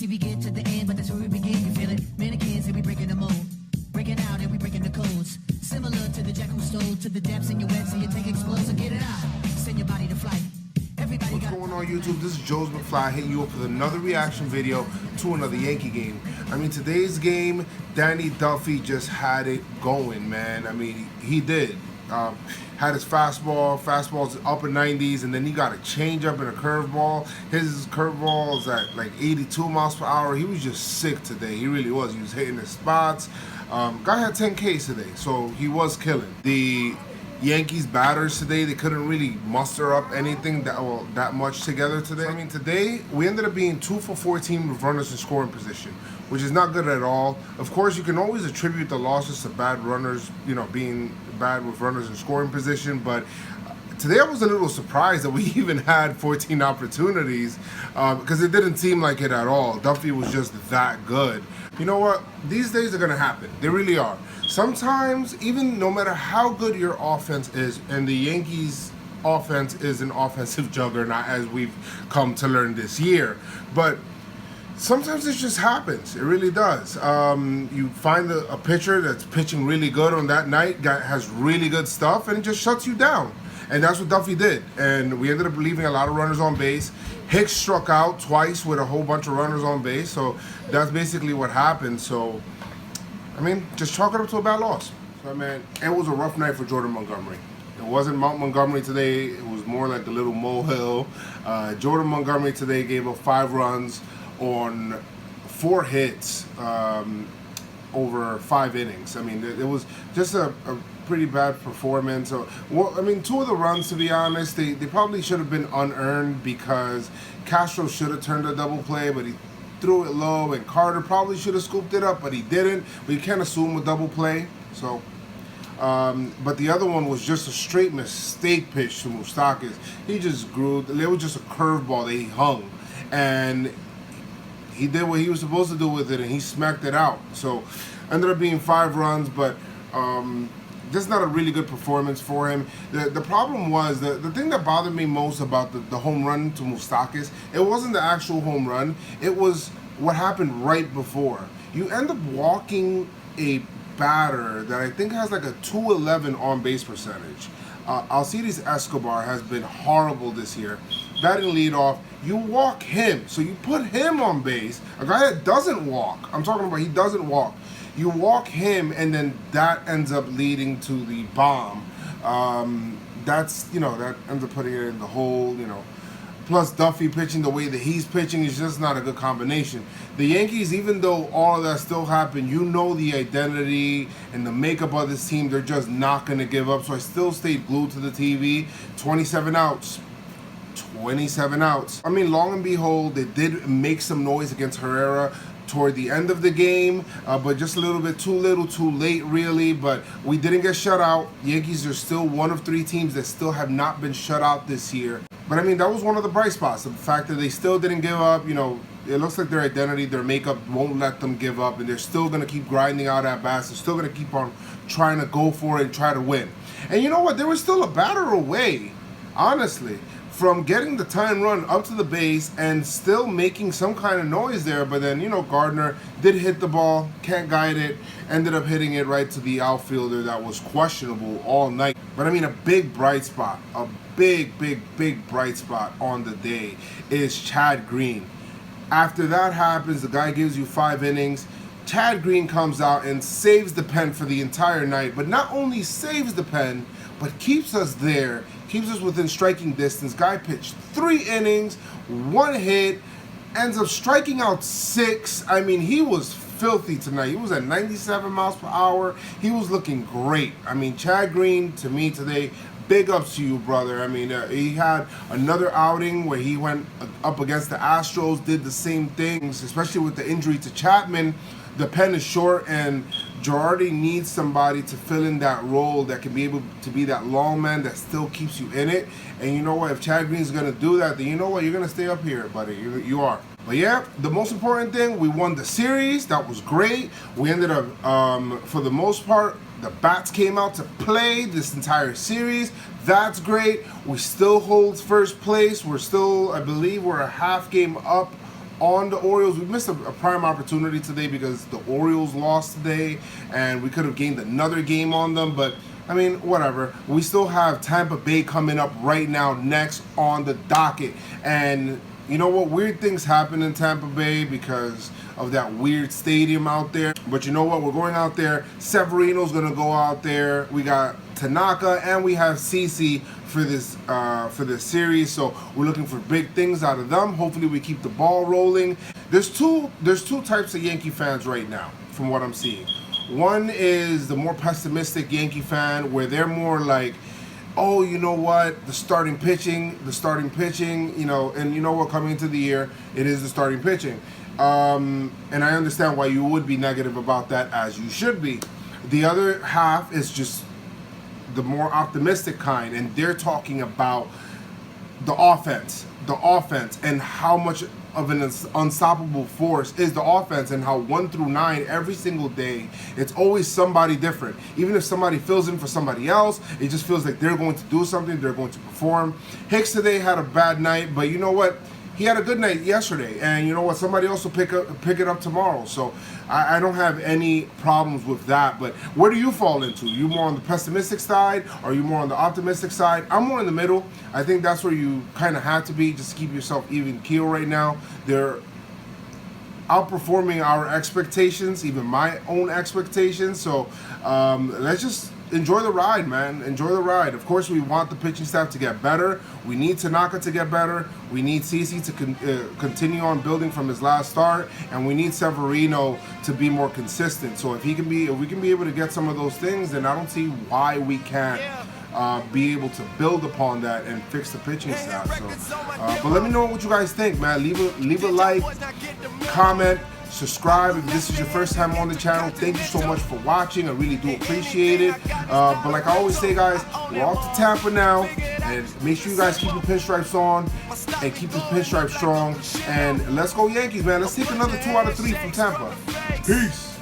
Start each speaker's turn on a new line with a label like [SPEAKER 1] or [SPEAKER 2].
[SPEAKER 1] see we get to the end, but that's where we begin. You feel it? Mannequins and we breaking the mold, breaking out and we breaking the codes. Similar to the jack who stole to the depths in your web, so you take explosive, get it out, send your body to flight.
[SPEAKER 2] What's going on YouTube? This is JoezMcfly hitting you up with another reaction video to another Yankee game. I mean, today's game, Danny Duffy just had it going, man. I mean, he did. Had his fastball's upper 90s, and then he got a changeup and a curveball. His curveball is at like 82 miles per hour. He was just sick today. He really was. He was hitting his spots. Guy had 10 Ks today, so he was killing. The Yankees batters today, they couldn't really muster up anything that much together today. I mean, today we ended up being 2 for 14 with runners in scoring position, which is not good at all. Of course, you can always attribute the losses to bad runners, you know, being bad with runners in scoring position, but today I was a little surprised that we even had 14 opportunities because it didn't seem like it at all. Duffy was just that good. You know what? These days are going to happen. They really are. Sometimes, even no matter how good your offense is, and the Yankees' offense is an offensive juggernaut as we've come to learn this year, but sometimes it just happens. It really does. You find a pitcher that's pitching really good on that night, guy has really good stuff, and it just shuts you down. And that's what Duffy did. And we ended up leaving a lot of runners on base. Hicks struck out twice with a whole bunch of runners on base. So that's basically what happened. So, I mean, just chalk it up to a bad loss. So, I mean, it was a rough night for Jordan Montgomery. It wasn't Mount Montgomery today. It was more like a little molehill. Jordan Montgomery today gave up 5 runs on 4 hits over 5 innings. I mean, it was just a pretty bad performance. So, well, I mean, 2 of the runs, to be honest, they probably should have been unearned because Castro should have turned a double play, but he threw it low, and Carter probably should have scooped it up, but he didn't. But you can't assume a double play. So, but the other one was just a straight mistake pitch to Moustakas. He just grew. It was just a curveball that he hung, and he did what he was supposed to do with it, and he smacked it out. So, ended up being 5 runs, but just not a really good performance for him. The problem was, the thing that bothered me most about the home run to Moustakas, it wasn't the actual home run, it was what happened right before. You end up walking a batter that I think has like a 211 on-base percentage. Alcides Escobar has been horrible this year. Batting leadoff, you walk him, so you put him on base, a guy that doesn't walk. I'm talking about he doesn't walk. You walk him, and then that ends up leading to the bomb. That's, you know, that ends up putting it in the hole, you know. Plus Duffy pitching the way that he's pitching is just not a good combination. The Yankees, even though all of that still happened, you know the identity and the makeup of this team, they're just not going to give up. So I still stayed glued to the TV. 27 outs. 27 outs. I mean, long and behold, they did make some noise against Herrera toward the end of the game, but just a little bit too little, too late, really. But we didn't get shut out. Yankees are still one of 3 teams that still have not been shut out this year. But I mean, that was one of the bright spots. The fact that they still didn't give up. You know, it looks like their identity, their makeup won't let them give up, and they're still going to keep grinding out at bats. They're still going to keep on trying to go for it and try to win. And you know what? They were still a batter away, honestly, from getting the tying run up to the base and still making some kind of noise there. But then, you know, Gardner did hit the ball, can't guide it, ended up hitting it right to the outfielder that was questionable all night. But I mean, a big bright spot, a big bright spot on the day is Chad Green. After that happens, the guy gives you 5 innings. Chad Green comes out and saves the pen for the entire night, but not only saves the pen, but keeps us there, keeps us within striking distance. Guy pitched 3 innings, 1 hit, ends up striking out 6. I mean, he was filthy tonight. He was at 97 miles per hour. He was looking great. I mean, Chad Green, to me today, big ups to you, brother. I mean, he had another outing where he went up against the Astros, did the same things, especially with the injury to Chapman. The pen is short, and Girardi needs somebody to fill in that role that can be able to be that long man that still keeps you in it. And you know what? If Chad Green's going to do that, then you know what? You're going to stay up here, buddy. You are. But yeah, the most important thing, we won the series. That was great. We ended up, for the most part, the bats came out to play this entire series. That's great. We still hold first place. We're still, I believe, we're a half game up on the Orioles. We missed a prime opportunity today because the Orioles lost today, and we could have gained another game on them, but I mean, whatever. We still have Tampa Bay coming up right now next on the docket. And you know what? Weird things happen in Tampa Bay because of that weird stadium out there. But you know what? We're going out there. Severino's going to go out there. We got Tanaka and we have CC for this series. So we're looking for big things out of them. Hopefully we keep the ball rolling. There's two types of Yankee fans right now from what I'm seeing. One is the more pessimistic Yankee fan where they're more like, oh, you know what, the starting pitching, you know, and you know what, coming into the year, it is the starting pitching. And I understand why you would be negative about that, as you should be. The other half is just the more optimistic kind, and they're talking about the offense, and how much of an unstoppable force is the offense, and how 1 through 9 every single day it's always somebody different. Even if somebody fills in for somebody else, it just feels like they're going to do something, they're going to perform. Hicks today had a bad night, but you know what, he had a good night yesterday, and you know what, somebody else will pick it up tomorrow. So I don't have any problems with that. But where do you fall into? You more on the pessimistic side, or are you more on the optimistic side? I'm more in the middle. I think that's where you kind of have to be, just to keep yourself even keel right now. They're outperforming our expectations, even my own expectations. So let's just enjoy the ride, man. Enjoy the ride. Of course, we want the pitching staff to get better. We need Tanaka to get better. We need CC to continue on building from his last start, and we need Severino to be more consistent. So if we can be able to get some of those things, then I don't see why we can't be able to build upon that and fix the pitching staff. So, but let me know what you guys think, man. Leave a like, comment, subscribe if this is your first time on the channel. Thank you so much for watching. I really do appreciate it. But like I always say, guys, we're off to Tampa now, and make sure you guys keep your pinstripes on and keep the pinstripes strong. And let's go Yankees, man. Let's take another 2 out of 3 from Tampa. Peace.